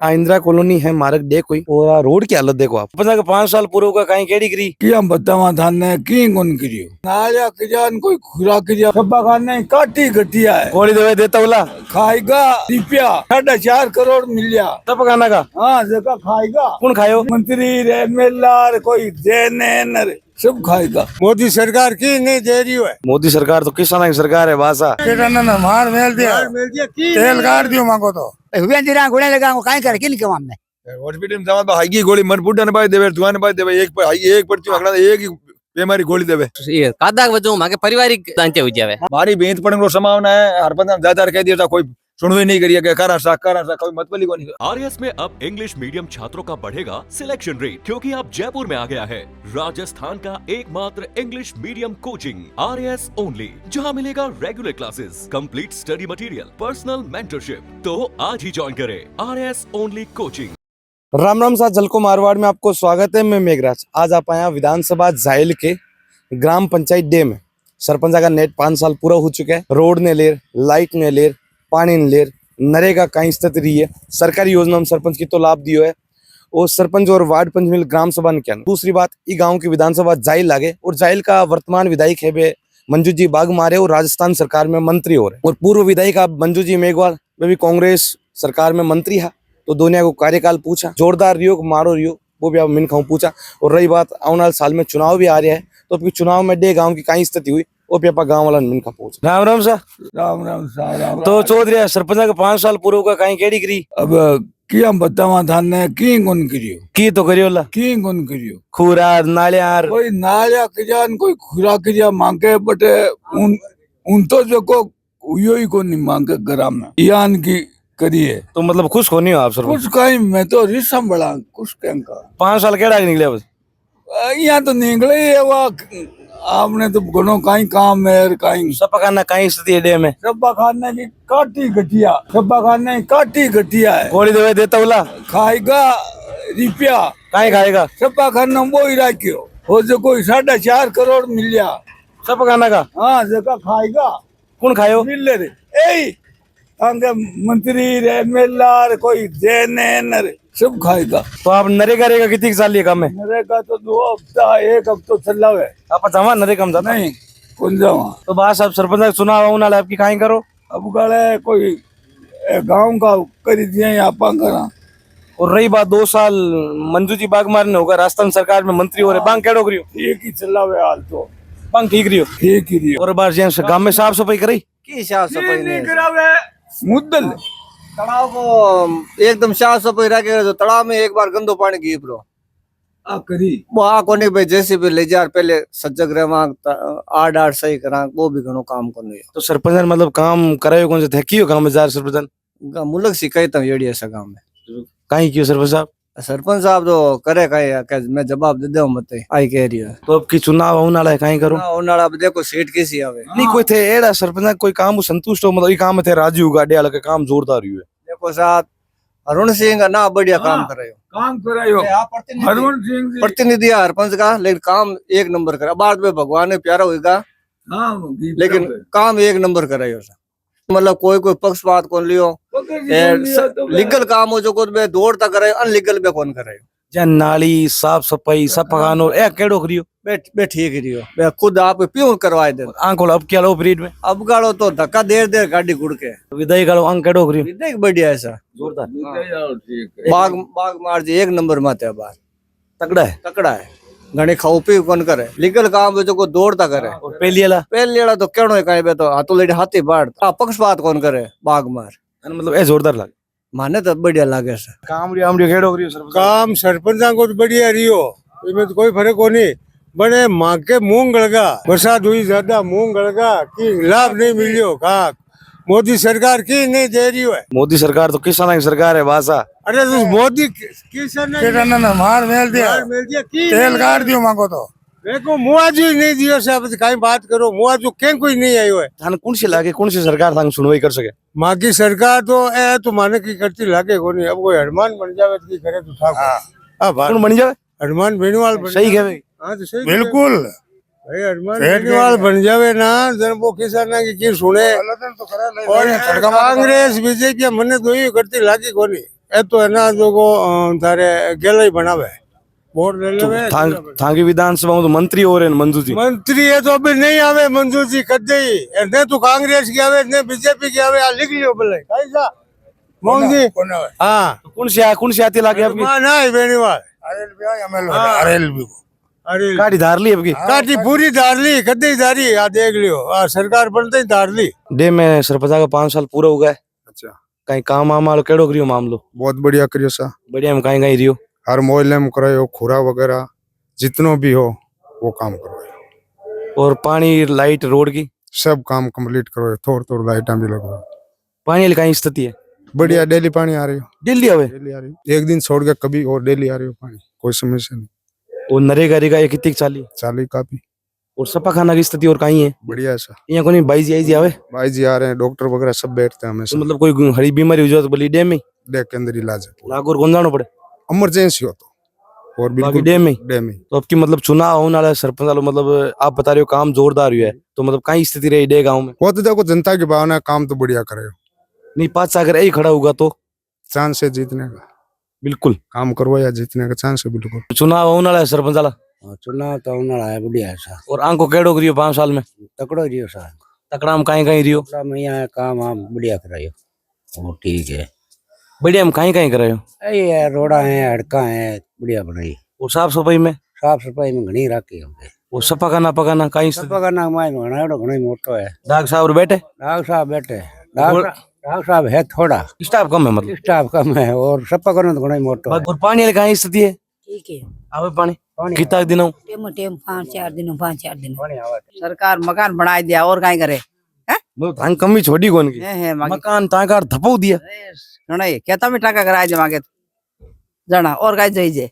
Indira colony है मार्ग दे कोई और आ रोड की हालत देखो आप पता कि 5 साल पूरा होगा कहीं केड़ी गिरी कि हम बतावा थाने की कौन करियो नाया किजान कोई खुरा किया सब्बा खाने काटी घटिया है गोली दवाई देता बोला खाएगा रुपया 4.5 करोड़ मिलिया तब खाना का हाँ जगह खाएगा कौन खायो मंत्री एमएलए कोई जेएनएन सब खाएगा। मोदी सरकार की नहीं दे रही है। मोदी सरकार तो किसान की सरकार है बासा मार मेल दिया तेल काट दियो मांगो तो गोले लगा कहीं कर किन के मामले हॉस्पिटल में जमा हाई गोली मन बुड्ढा ने बाय देवे दुआ ने बाय देवे एक पर्ची अगला एक ही बीमारी गोली देवे ये कादा वजह माके पारिवारिक तांते हो जावे मारी बेंत पड़ने को संभावना है हर बंदा ज्यादा कह दिया था कोई सुनवे नहीं करिए कि करा सा कोई मतबली को नहीं। आरएस में अब इंग्लिश मीडियम छात्रों का बढ़ेगा सिलेक्शन रेट क्योंकि अब जयपुर में आ गया है राजस्थान का एकमात्र English medium coaching RS only, जहां मिलेगा regular classes, complete study material, personal mentorship. तो आज ही ज्वाइन करें RS only coaching. Ram Ram साथ झलको मारवाड़ में आपको स्वागत है। मैं मेघराज आज आप आया विधानसभा जायल के ग्राम पंचायत डे में। सरपंच का नेट 5 साल पूरा हो चुका है। रोड ने लेर, लाइट ने लेर, पानी ने लेर, नरेगा कहीं स्थिति रही है। सरकारी योजना में सरपंच की तो लाभ दियो है और सरपंच और वार्ड पंच मिल ग्राम सभा ने क्या। दूसरी बात ई गाँव की विधानसभा जायल लागे और जायल का वर्तमान विधायक है वे मंजू जी बागमारे और राजस्थान सरकार में मंत्री हो रहे और पूर्व विधायक आप मंजू जी मेघवाल वे भी कांग्रेस सरकार में मंत्री है। तो दोनों को कार्यकाल पूछा, जोरदार रियो मारो रियो वो भी आप मिनखाऊ पूछा। और रही बात आने वाले साल में चुनाव भी आ रहा है तो अभी चुनाव में डे गांव की कहीं स्थिति हुई वो भी आप गाँव वाला मिनखा पूछा। राम राम सर। राम राम साहब तो चौधरी सरपंच का 5 साल पूरा होगा कहीं केड़ी गिरी अब कि हम बतावा थाने की कौन करियो की तो करियो ला की कौन करियो खूरा नालियार कोई नाया किजान कोई खुरा किया मांगे बटे उन तो जो को उयो ही को नहीं मांगे ग्राम में यान की करिए तो मतलब खुश होनी हो आप सर? कुछ कहीं मैं तो रिसम बड़ा कुछ कहीं का 5 साल केड़ा निकले बस यहाँ तो निकले ही है वो आपने तो घणो कहीं काम है कहीं सपा खाना कहीं स्थिति डे में सब्बा खाने की काटी घटिया सब्बा खाने की काटी घटिया है गोली दवाई देता बोला खाएगा रुपया कहीं खाएगा सब्बा खाना वो ही रखियो हो जो कोई 4.5 करोड़ मिलिया सपा खाना का हाँ जगह खाएगा कौन खायो मिल रे ए अंगे मंत्री एमएलए कोई जेएनएन सब खाएगा। तो आप नरेगा रेगा कितनी साल ये काम है? नरेगा तो 2 हफ्ता 1 हफ्ता चला है आप जमा नरेगा में जाता नहीं कौन जावा तो बात साहब सरपंच का चुनाव आने वाला आपकी कहीं करो अब गाले कोई गांव का कर दिया आप करा। और रही बात 2 साल मंजू जी बागमार ने होगा राजस्थान सरकार में मंत्री हो रहे बांग केड़ो करियो ठीक ही चला हुआ हाल तो बांग ठीक रहियो ठीक ही रियो और बार जे गांव में साफ सफाई करी की साफ सफाई नहीं करावे मुद्दल तालाब को एकदम साफ सफाई रखे तो तालाब में एक बार गंदो पानी गिर रो आ करी वहां कोने पे जैसे भी ले जा पहले सजग रहा आड़ सही करा वो भी घणो काम करने तो सरपंच मतलब काम करायो कौन से थकियो काम में जार सरपंच मुलक शिकायत येड़ी ऐसा गांव में कहीं क्यों सरपंच साहब? सरपंच साहब तो करे कहीं मैं जवाब दे दो मत आई कह रही है तो अब की चुनाव आने वाला है कहीं करो उन्हाड़ा देखो सीट कैसी आवे नहीं कोई थे एड़ा सरपंच कोई काम संतुष्ट हो मतलब ये काम थे राजू गाड़े वाला के काम जोरदार हुए देखो साथ अरुण सिंह का ना बढ़िया काम कर रहे हो काम करायो हरवंश सिंह जी प्रतिनिधि है सरपंच का लेकिन काम 1 नंबर करा बाद में भगवान ने प्यारा होगा हाँ लेकिन काम 1 नंबर कर रहे हो मतलब कोई पक्षपात कौन लियो लीगल काम हो जो को दौड़ता करे अनलीगल में कौन करे जहाँ नाली साफ सफाई सफानो ए केड़ो करियो बे ठीक ही रहियो बे खुद आप प्योर करवाए दे आंखों अब क्या लो ब्रीड में अब गाड़ो तो धक्का देर गाड़ी गुड़ के विदाई गाड़ो अंक केड़ो करियो देख बढ़िया ऐसा जोरदार बाग मार जी 1 नंबर माते बार तगड़ा है घणी खाऊ पी कौन करे लीगल काम जो को दौड़ता करे और पहली वाला तो केड़ो है कहीं तो हाथों लेडी हाथी बाढ़ पक्षपात कौन करे बाग मार मतलब ए जोरदार लगे माने तो बढ़िया लागे सर काम रियो हम रियो केड़ो करियो सरपंच काम सरपंच को तो बढ़िया रियो इसमें तो कोई फर्क को नहीं बड़े माँ के मूंग गड़गा बरसात हुई ज्यादा मूंग गड़गा की लाभ नहीं मिलियो का मोदी सरकार की नहीं दे रही है। मोदी सरकार तो किसान की सरकार है बासा अरे तो मोदी किसान ने मार मेल दिया तेल काट दियो मांगो तो देखो मुआवजा नहीं दियो साहब कहीं बात करो मुआवजा क्या कोई नहीं आयो है थाने कौन सी लागे कौन सी सरकार थाने सुनवाई कर सके माँ की सरकार तो ए तो माने की करती लागे को नहीं अब कोई हनुमान बन जावे तो की करे तो ठाकुर हां कौन बन जावे हनुमान बेनीवाल सही है भाई हां तो सही बिल्कुल भाई हनुमान बेनीवाल बन जावे ना जन वो किसान की सुने और कांग्रेस बीजेपी मने तो ही करती लागी को नहीं એ તો એના લોકો તારે ગેલરી બનાવે બોર્ડ લઈ લેવે थांगी विधानसभा में तो मंत्री हो रहे हैं मंजू जी मंत्री है तो अभी नहीं आवे मंजूर जी कर दे ने तो कांग्रेस की आवे ने बीजेपी की आवे आ लिख लियो भले कैसा मोहन जी हाँ कौन से आती लागे आपकी ना बेनीवाल अरे गाड़ी धार ली आपकी काटी पूरी धार ली कद्दी धारी आ देख लियो आ सरकार बनते ही धार ली डे में सरपंचा का 5 साल पूरा हो गया अच्छा कहीं काम आमालो केड़ो करियो मामलो बहुत बढ़िया करियो सा बढ़िया में कहीं कहीं रियो हर मोहल्ले में करायो खुरा वगैरह जितनो भी हो वो काम करवायो और पानी लाइट रोड की सब काम कंप्लीट करवायो थोड़ थोड़ लाइटा भी लगवायो पानी की कहीं स्थिति है बढ़िया डेली पानी आ रही हो दिल्ली हवे डेली आ रही हो एक दिन छोड़ के कभी और डेली आ रही हो पानी कोई समस्या नहीं और नरेगा रेगा ये कितनी चाली चाली काफी और सपा खाना की स्थिति और कहीं है बढ़िया है सा यहाँ कोई भाई जी आई जी आवे भाई जी आ रहे हैं डॉक्टर वगैरह सब बैठते हैं तो हमेशा मतलब कोई हरी बीमारी हो जाए तो बोली डैम में डे के अंदर इलाज है नागौर कौन जाना पड़े इमरजेंसी हो तो और बाकी बिल्कुल डैम में डे में तो आपकी मतलब चुनाव होने वाला है सरपंच वालों मतलब आप बता रहे हो काम जोरदार हुआ है तो मतलब कहीं स्थिति रही डे गाँव में वो तो देखो जनता की भावना है, काम तो बढ़िया करे नहीं 5 सागर यही खड़ा होगा तो चांस है जीतने का बिल्कुल काम करवाया जीतने का चांस है बिल्कुल चुनाव होने वाला है सरपंच वाला चुनाव तो उन्हाड़ा है बढ़िया है सा और आंको केड़ो करियो 5 साल में तकड़ो रियो सा तकड़ा में कहीं कहीं रियो थोड़ा मैं यहाँ काम हम बढ़िया करायो वो ठीक है बढ़िया में कहीं करायो ये रोड़ा है हड़का है बढ़िया बनाई और साफ सफाई में साफ सफाई में घनी राखी हमने वो सपा खाना पकाना कहीं सब का नाम माय घणाड़ो घणो मोटो है डाक साहब बैठे डाक साहब बैठे डाक साहब है थोड़ा स्टाफ कम है मतलब स्टाफ कम है और सपा करो तो घणो मोटो है और पानी वाली कहीं स्थिति है ठीक है आवे पानी कितना दिनों टेम टेम 5-4 दिनों 5-4 दिन सरकार मकान बना दिया और कहीं करे मतलब थांग कमी छोड़ी कौन की है मकान ताकार धपो दिया नहीं कहता भी टाका कराए दे मांगे जाना और कहीं जाइए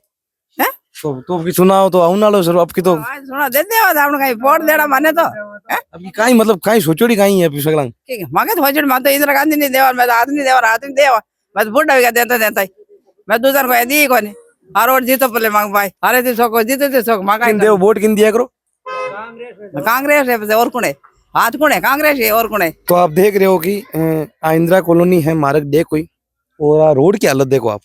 तो की चुनाव तो आउन वालो सर आपकी तो सुना दे दे आपने कहीं वोट देना माने तो अभी कहीं मतलब कहीं सोचोड़ी कहीं है पिछला ठीक है मांगे तो हो मैं तो इंदिरा गांधी नहीं देवा मैं तो आदमी देवा आदमी देवा मैं तो बुढ़ा भी देता देता ही मैं दूसरा को दी को नहीं हर वोट जीतो पहले मांग पाए हरे दिन सो को जीते थे सो मांगा देव वोट किन दिया करो कांग्रेस है और कौन है हाथ कौन है कांग्रेस है और कौन है तो आप देख रहे हो कि इंदिरा कॉलोनी है मार्ग डे कोई और रोड की हालत देखो आप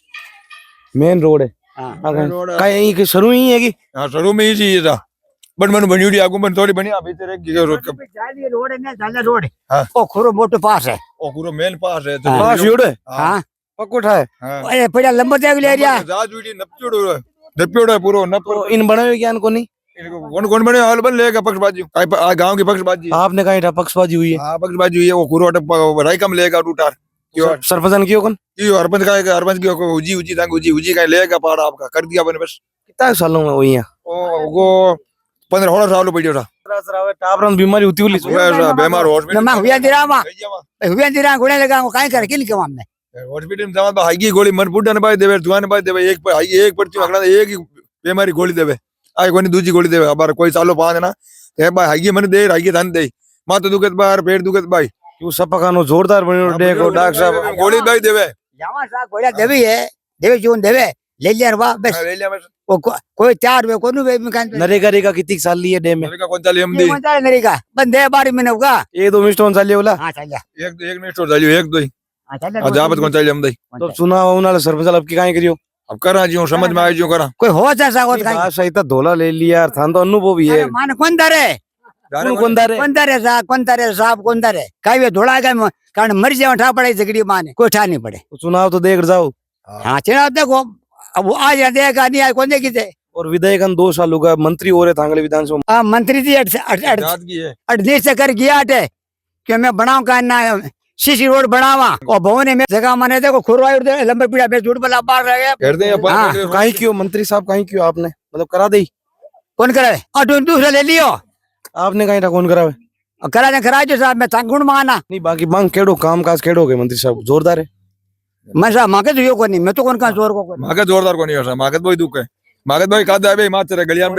मेन रोड है कहीं की शुरू ही है कि हाँ शुरू में ही चाहिए था बट मैंने बनी हुई आगू में थोड़ी बनी अभी तेरे रोड है ना झाला रोड हाँ। ओ खुरो मोटो पास है ओ पूरा मेन पास है पास जोड़े हाँ पकोठा है अरे पड़ा लंबा देख ले एरिया नप्योड़ो है पूरा नप तो इन बने ज्ञान को नहीं कौन कौन बने हाल बन लेगा पक्षबाजी गांव की पक्षबाजी आपने कहीं पक्षबाजी हुई है हाँ पक्षबाजी हुई है वो पूरा राई कम लेगा रूटार सरपंच की कौन हरपंच का हरपंच की उजी उजी तंग उजी उजी का लेगा पाड़ा आपका कर दिया मैंने बस कितना सालों में हुई है वो 15-16 साल पड़ी था टापरन बीमारी होती हुई बीमार हॉस्पिटल मैं हुआ दिरा मा हुआ दिरा गुणे लगा वो काई करे किल के हमने हॉस्पिटल में जमा हाई गोली मन बुड्ढा ने बाय देवे दुआन बाय देवे एक पर हाई एक पर्ची अगला एक ही बीमारी गोली देवे आए कोनी दूसरी गोली देवे अबार कोई सालो पांच ना ते बाय हाई मन दे हाई धन दे माथा दुखत बार पेट दुखत बाय क्यों सपकानो जोरदार बनो डे को डॉक्टर साहब गोली बाय देवे जावा सा गोला देवी है देवी जोन देवे ले लिया वा बस ले लिया बस वो कोई चार वे कोनु वे मकान नरेगा रेगा कितनी साल ली है डे में मेरे का कौन चाली हम दी ये नरेगा बंदे 12 महीने होगा एक दो मिस्टोन साल बोला हां चल जा एक एक मिनट और चाली एक दो ही हां चल जा जाबत कौन चाली हम दी तो चुनाव होने वाला सरपंच अब की काहे करियो अब करा जी समझ में आई जो करा कोई हो जैसा होत काई सही तो धोला ले लिया यार थान तो अनुभव भी है मान कौन दरे कौन दारे कौन दरे साहब कौन दरे काई वे धोड़ा का कारण मर जाए उठा पड़े झगड़ी माने कोई ठा नहीं पड़े चुनाव तो देख जाओ हां चुनाव देखो अब वो आ जाए देगा नहीं आए कौन देखी थे और विधायक 2 साल होगा मंत्री हो रहे थांगले विधानसभा हां मंत्री जी याद की है अड़देश से कर गया अटे कि मैं बनाऊं का ना सीसी रोड बनावा और भवन में जगह माने देखो खुरवाई दे लंबे पीड़ा में झूठ बला बाहर रह गया कर दे अपन काहे क्यों मंत्री साहब काहे क्यों आपने मतलब करा दे कौन करावे और दूसरा ले लियो आपने कहीं कौन करावे करा दे करा जो साहब मैं थांगुण माना नहीं बाकी मांग केड़ो काम काज केड़ो के मंत्री साहब जोरदार है मैं साहब मांगे तो यो को नहीं मैं तो कौन का जोर को मागत जोरदार को नहीं है मागत भाई दुख है मागत भाई कादा है भाई मात्र है गलिया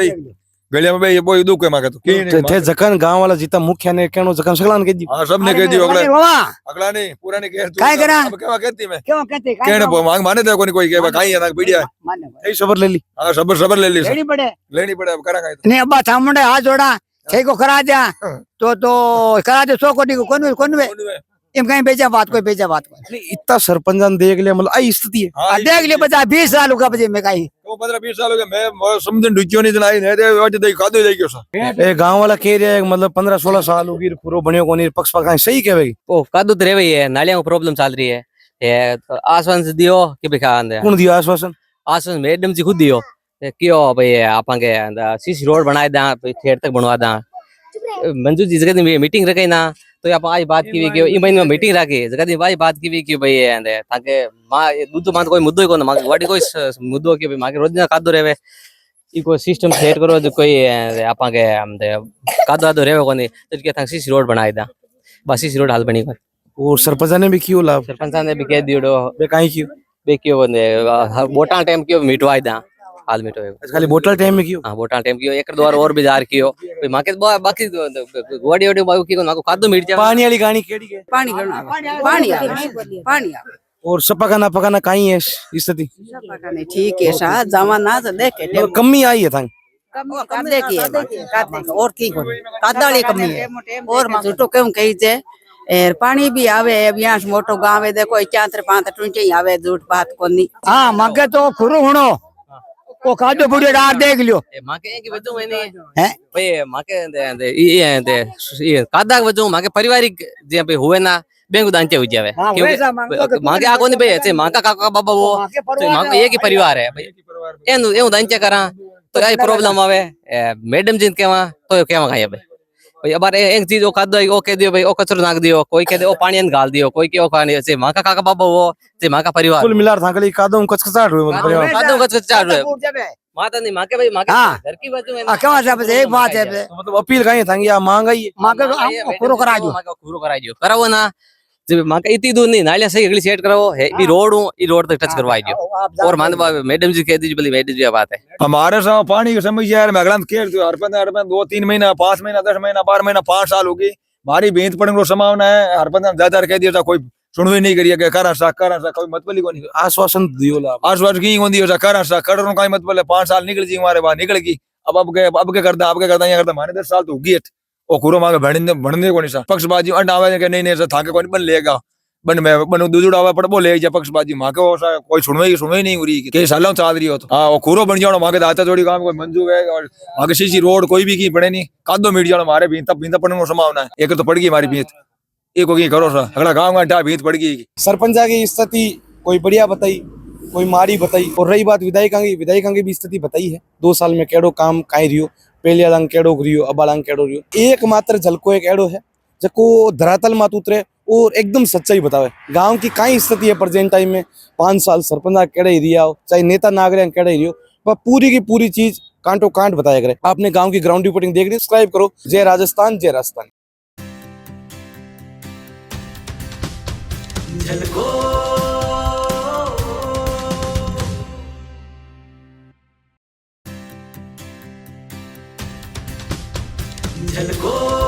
में भाई ये बोई दुख है मागत थे जकन गांव वाला जीता मुखिया ने कहनो जकन सगलान के दी हां सबने कह दियो अगला अगला नहीं पूरा नहीं कह काय करा अब क्या कहती मैं क्यों कहते कहने मांग माने दे कोई कहे काई है ना पीड़िया यही सबर ले ली हां सबर ले ली लेनी पड़े लेनी पड़े अब करा काई नहीं अब्बा थामुंडे हाथ जोड़ा थे को करा दिया तो करा दे सो को नहीं कौन वे इम कहीं बेचा बात कोई बेचा बात कोई नहीं इतना सरपंच देख लिया मतलब आई स्थिति है। हाँ, देख लियो बता 20 साल होगा बजे में कहीं तो 15-20 साल हो गए मैं समझ ढुकियो नहीं जनाई नहीं दे आज देख खादो जाई क्यों सा ए गांव वाला कह रहा है मतलब 15-16 साल होगी पूरा बनियो को नहीं पक्ष पकाए सही कहवेगी ओ कादू तो रही है नालियों को प्रॉब्लम चल रही है ये तो आश्वासन दियो कि भाई खान दे कौन दिया आश्वासन? आश्वासन मैडम जी खुद दियो ये क्यों भाई आपांगे सीसी रोड बनाए दा ठेठ तक बनवा दा मंजू जी जगह दी मीटिंग रखी ना तो आप आज बात की कि ई महीने में मीटिंग रखी जगह दी आज बात की कि भाई आंदे ताके मां दूध मान कोई मुद्दो ही कोन मां वाडी कोई मुद्दो कि भाई मां के रोज ना कादो रेवे ई कोई सिस्टम सेट करो जो कोई आपांगे कादो आदो रेवे कोनी तो के थां सीसी रोड बनाए दा बस सीसी रोड हाल बनी और सरपंच ने भी क्यों लाभ सरपंच ने भी कह दियो बे काई क्यों बे क्यों बंदे वोटा टाइम क्यों मिटवाई दा हाल मिटो खाली बोतल टाइम में क्यों? हां वोटा टाइम क्यों एक दो और बाजार कियो भाई माके बाकी गोडी ओडी बाकी की माको कादो मिट जा पानी वाली गानी केड़ी के पानी करना पानी पानी और सपकाना पकाना काई है स्थिति नहीं ठीक है शाह जमाना तो देखे मतलब कमी आई है थांग कादे की है कादे और की कादाली कमी है और झूठो क्यों कही जे एर पानी भी आवे अब यहाँ से मोटो गाँव है देखो 4-5 टूंटे आवे झूठ बात कोनी हाँ मगे तो खुरू हुणो ओ कादो बुढ़े डार देख लियो माके की वजह मैंने हैं भाई माके ये कादा वजह माके पारिवारिक जे भाई हुए ना बैंक दांचे हो जावे हाँ, वैसा मांगो तो माके आगो नहीं भाई ऐसे माका काका बाबा वो तो माके एक ही परिवार है भाई एनु दांचे करा तो आई प्रॉब्लम आवे मैडम जी के वहां तो केवा खाया भाई भाई अब एक चीज वो खादो ओ कह दियो भाई ओ कचरो नाख दियो कोई कह दे ओ पानी गाल दियो कोई के ओ खाने से माका काका बाबा वो से माका परिवार कुल मिलार थांगली कादो कचकचाट हुए मतलब परिवार कादो कचकचाट रहे माता नहीं माके भाई माके हाँ। घर की बात में क्या सब एक बात है तो मतलब अपील काई थांगी या मांगाई मगे खुरू करा जो माका खुरो करा दियो करावो ना जब माका इतनी दूर नहीं नालिया सही अगली सेट कराओ है भी रोड हूं ई रोड तक टच करवाई दियो और मान मैडम जी कह दीजिए भली मैडम जी बात है हमारे साथ पानी की समस्या है मैं अगला खेल तो हर 2-3 महीना 5 महीना 10 महीना 12 महीना 5 साल होगी हमारी बेंच पड़ने को संभावना है हर बंदा ज्यादा कह दिया था कोई सुनवे नहीं करिए करा सा कोई मतलब ही कोनी आश्वासन दियो लाभ आश्वासन की कोनी दियो सा करा का मतलब है 5 साल निकल जी हमारे बाद निकल गई अब के करता ये करता माने 10 साल तो होगी ओ खुरो मांगे बढ़ने को नहीं सा पक्षबाजी अंडावे के नहीं सा थाके कोनी बन लेगा बन दूजुड़ावा पड़ बोले जा पक्षबाजी मां के कोई सुनवे ही नहीं हो रही के सालों चाल रही हो तो हां वो खुरो बन जाओ मां के दाता जोड़ी काम कोई मंजू है और आगे सीसी रोड कोई भी की पड़े नहीं कादो मिट जाओ मारे भींता पड़ने को संभावना है एक तो पड़ गई हमारी भीत एक होगी करो सा अगला गांव का भीत पड़ गई सरपंचा की स्थिति कोई बढ़िया बताई कोई मारी बताई और रही बात विधायिका की भी स्थिति बताई है 2 साल में केड़ो काम काई रियो पहले अलंग केड़ो रियो अब अलंग केड़ो रियो एकमात्र झलको एक एड़ो है जको धरातल मात उतरे और एकदम सच्चाई बतावे गांव की काई स्थिति है प्रेजेंट टाइम में 5 साल सरपंच केड़े ही रिया हो चाहे नेता नागरिक केड़े रियो पर पूरी की पूरी चीज कांटो कांट बताया करे। आपने गांव की ग्राउंड रिपोर्टिंग देख रही सब्सक्राइब करो। जय राजस्थान जय राजस्थान। झलको